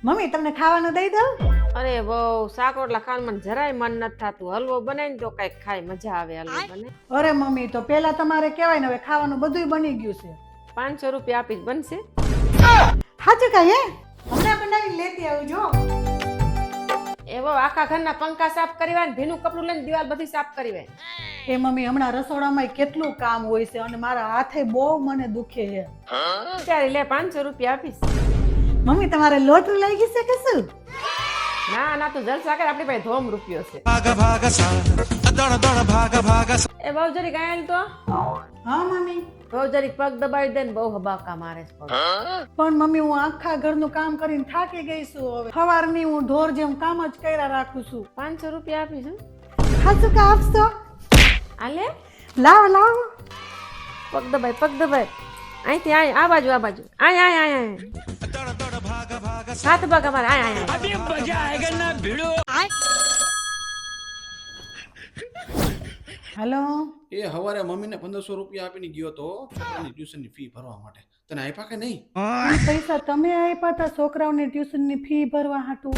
Mummy તમને ખાવાનું દઈ દઉં? અરે બહુ શાક રોટલા ખાવાનું મને જરાય મન નથી થતું. હલવો બનાવીને તો કઈક ખાય મજા આવે. હલવો બને. અરે મમ્મી તો પેલા તમારે કહેવાય ને હવે ખાવાનું બધું બની ગયું છે. 500 રૂપિયા આપીશ બનશે? હાચું કાંઈ હે? હમણાં બનાવીને લેતી આવજો. એ બહુ આખા ઘરના પંખા સાફ કરી હોય ને ભીનું કપડું લઈને દિવાલ બધી સાફ કરી હોય. એ મમ્મી હમણાં રસોડામાં કેટલું કામ હોય છે અને મારા હાથે બહુ મને દુખે છે. ત્યારે લે 500 રૂપિયા આપીશ. મમ્મી તમારે લોટરી લઈ ગઈ છે કે શું? ના ના તું જલસા કર, આપણી પાસે ધોમ રૂપિયો છે. એ બહુ જરી ગાયલ તો હા મમ્મી. બહુ જરી પગ દબાવી દે ને બહુ હબાકા મારે છે પગ. પણ મમ્મી હું આખા ઘરનું કામ કરીને થાકી ગઈ છું. હવે સવારની હું ઢોર જેમ કામ જ કર્યા રાખું છું. 500 રૂપિયા આપીશ. હાચું કા આપશો? આલે લાવ લાવ. પગ દબાય અહીંથી આ બાજુ આય હાથ પગ અમારે આય હાલો. એ હવારે મમ્મીને 1500 રૂપિયા આપીને ગયો તો છોકરાની ટ્યુશનની ફી ભરવા માટે. તને આપ્યા કે નહીં? પૈસા તમે આપ્યા હતા છોકરાઓની ટ્યુશનની ફી ભરવા હાટુ?